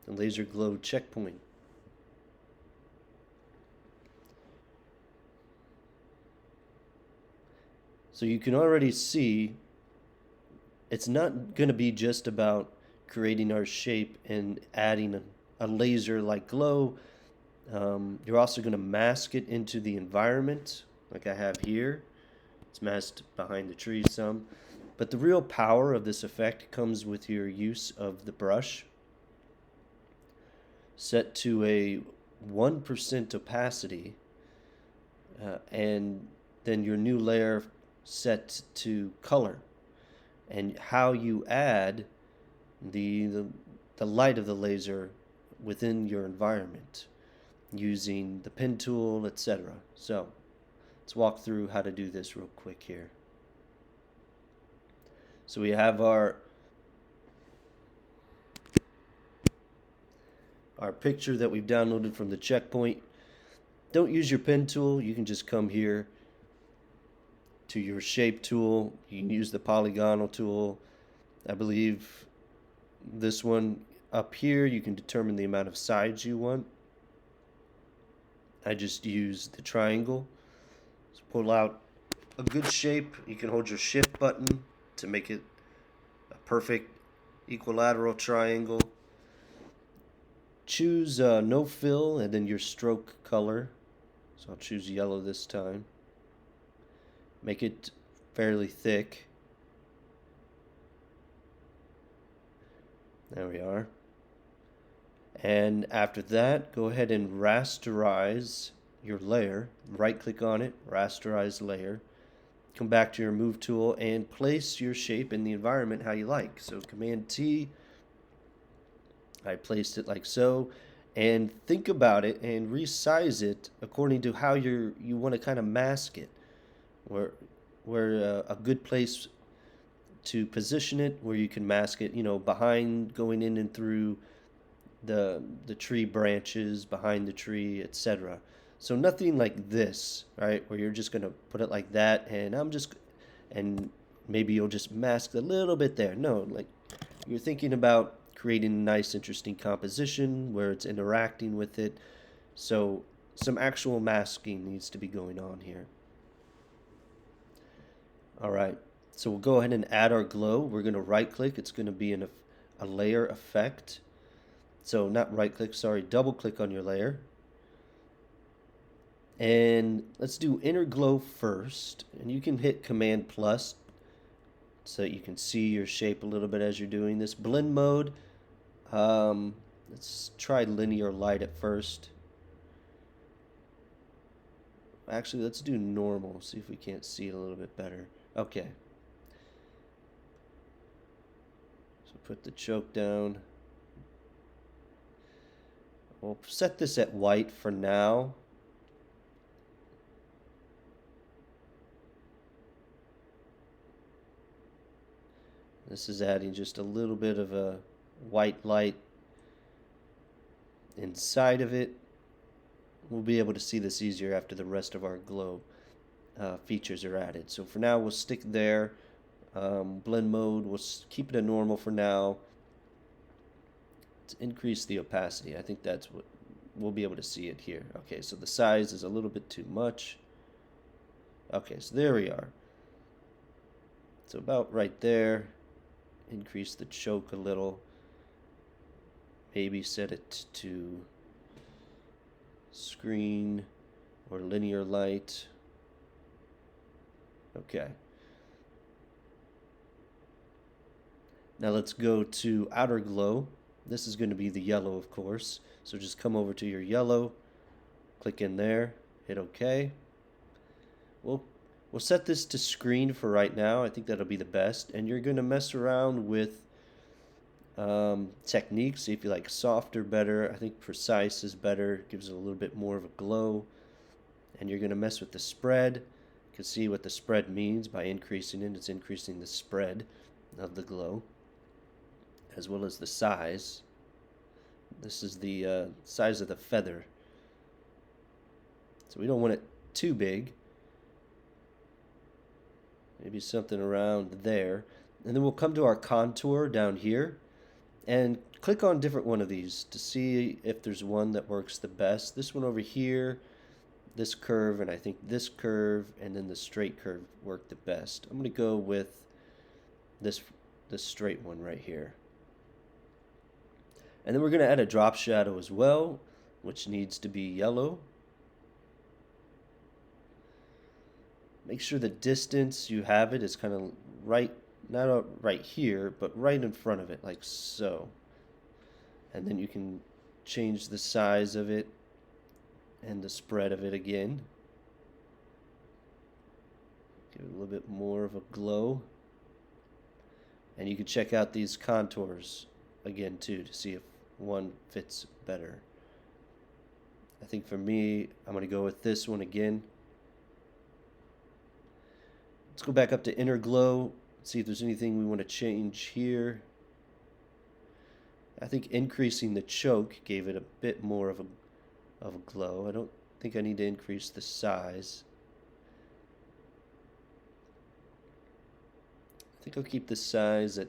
the laser glow checkpoint. So you can already see it's not going to be just about creating our shape and adding a laser-like glow. You're also going to mask it into the environment, like I have here. It's masked behind the tree some. But the real power of this effect comes with your use of the brush. Set to a 1% opacity, and then your new layer set to color. And how you add the, the light of the laser within your environment using the pen tool, etc. So let's walk through how to do this real quick here. So we have our picture that we've downloaded from the checkpoint. Don't use your pen tool. You can just come here to your shape tool. You can use the polygonal tool. I believe this one up here, you can determine the amount of sides you want. I just use the triangle. So pull out a good shape. You can hold your shift button to make it a perfect equilateral triangle. Choose no fill and then your stroke color. So I'll choose yellow this time. Make it fairly thick. There we are. And after that, go ahead and rasterize your layer. Right click on it, rasterize layer. Come back to your move tool and place your shape in the environment how you like. So Command T, I placed it like so. And think about it and resize it according to how you want to kind of mask it. Where a good place to position it, where you can mask it, behind, going in and through the tree branches, behind the tree, etc. So nothing like this, right? Where you're just gonna put it like that, and maybe you'll just mask a little bit there. No, like you're thinking about creating a nice, interesting composition where it's interacting with it. So some actual masking needs to be going on here. All right, so we'll go ahead and add our glow. We're going to right click. It's going to be in a layer effect. So not right click, sorry, double click on your layer. And let's do inner glow first. And you can hit Command plus so that you can see your shape a little bit as you're doing this. Blend mode, let's try linear light at first. Actually, let's do normal, see if we can't see it a little bit better. Okay. So put the choke down. We'll set this at white for now. This is adding just a little bit of a white light inside of it. We'll be able to see this easier after the rest of our glow features are added. So for now, we'll stick there. Blend mode, we'll keep it at normal for now. To increase the opacity, I think that's what we'll be able to see it here. Okay, so the size is a little bit too much. Okay, so there we are. So about right there. Increase the choke a little. Maybe set it to screen or linear light. Okay. Now let's go to outer glow. This is going to be the yellow, of course. So just come over to your yellow, click in there, hit OK. We'll set this to screen for right now. I think that'll be the best. And you're going to mess around with techniques. See if you like soft or better. I think precise is better. Gives it a little bit more of a glow. And you're going to mess with the spread. You can see what the spread means by increasing it. It's increasing the spread of the glow, as well as the size. This is the size of the feather. So we don't want it too big. Maybe something around there. And then we'll come to our contour down here and click on different one of these to see if there's one that works the best. This one over here, this curve, and I think this curve, and then the straight curve work the best. I'm going to go with this straight one right here. And then we're going to add a drop shadow as well, which needs to be yellow. Make sure the distance you have it is kind of right, not right here, but right in front of it, like so. And then you can change the size of it and the spread of it again. Give it a little bit more of a glow. And you can check out these contours again too to see if one fits better. I think for me, I'm going to go with this one again. Let's go back up to inner glow, see if there's anything we want to change here. I think increasing the choke gave it a bit more of a glow. I don't think I need to increase the size. I think I'll keep the size at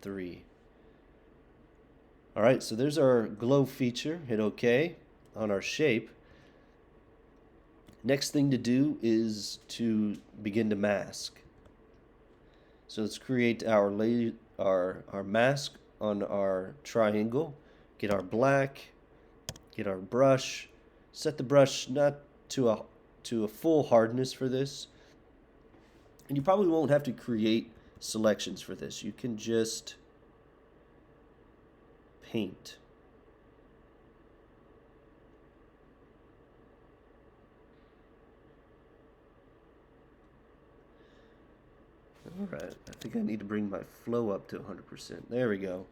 3. All right, so there's our glow feature. Hit OK on our shape. Next thing to do is to begin to mask. So let's create our mask on our triangle. Get our black, get our brush, set the brush not to a full hardness for this. And you probably won't have to create selections for this. You can just paint. Alright, I think I need to bring my flow up to 100%. There we go.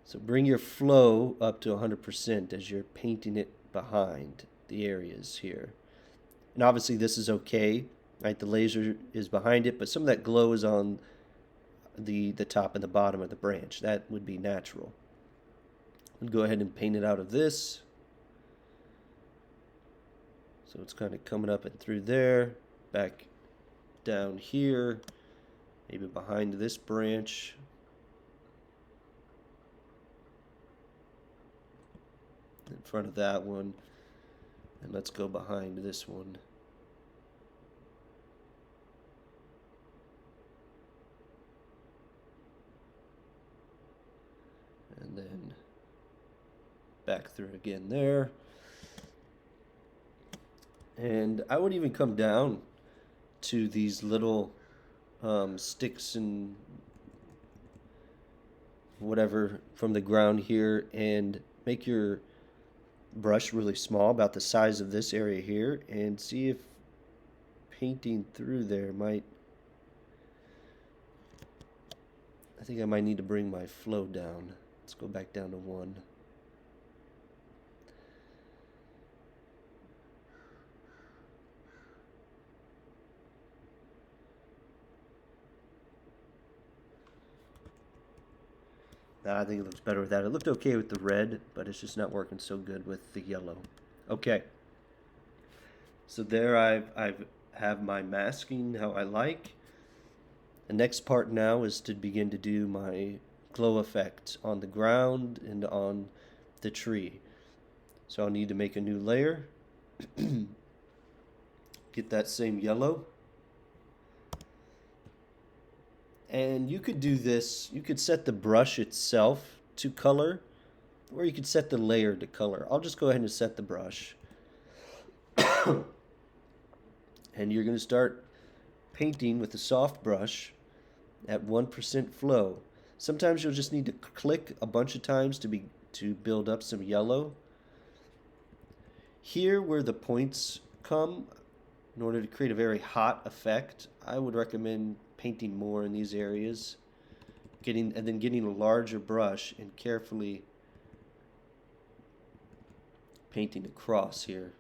So bring your flow up to 100% as you're painting it behind the areas here. And obviously this is okay, right? The laser is behind it, but some of that glow is on the top and the bottom of the branch. That would be natural. I'll go ahead and paint it out of this. So it's kind of coming up and through there, back down here, maybe behind this branch. In front of that one. And let's go behind this one. And then back through again there. And I would even come down to these little sticks and whatever from the ground here and make your brush really small, about the size of this area here, and see if painting through there might... I think I might need to bring my flow down. Let's go back down to 1. I think it looks better with that. It looked okay with the red, but it's just not working so good with the yellow. Okay. So there I have my masking how I like. The next part now is to begin to do my glow effect on the ground and on the tree. So I'll need to make a new layer. Get that same yellow. And you could do this, you could set the brush itself to color, or you could set the layer to color. I'll just go ahead and set the brush. And you're going to start painting with a soft brush at 1% flow. Sometimes you'll just need to click a bunch of times to build up some yellow. Here where the points come, in order to create a very hot effect, I would recommend painting more in these areas, and then getting a larger brush and carefully painting across here.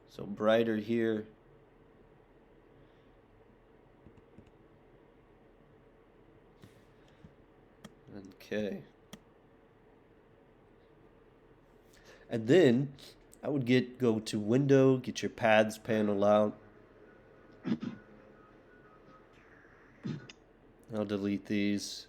So brighter here. Okay. And then I would go to Window, get your Paths panel out. I'll delete these.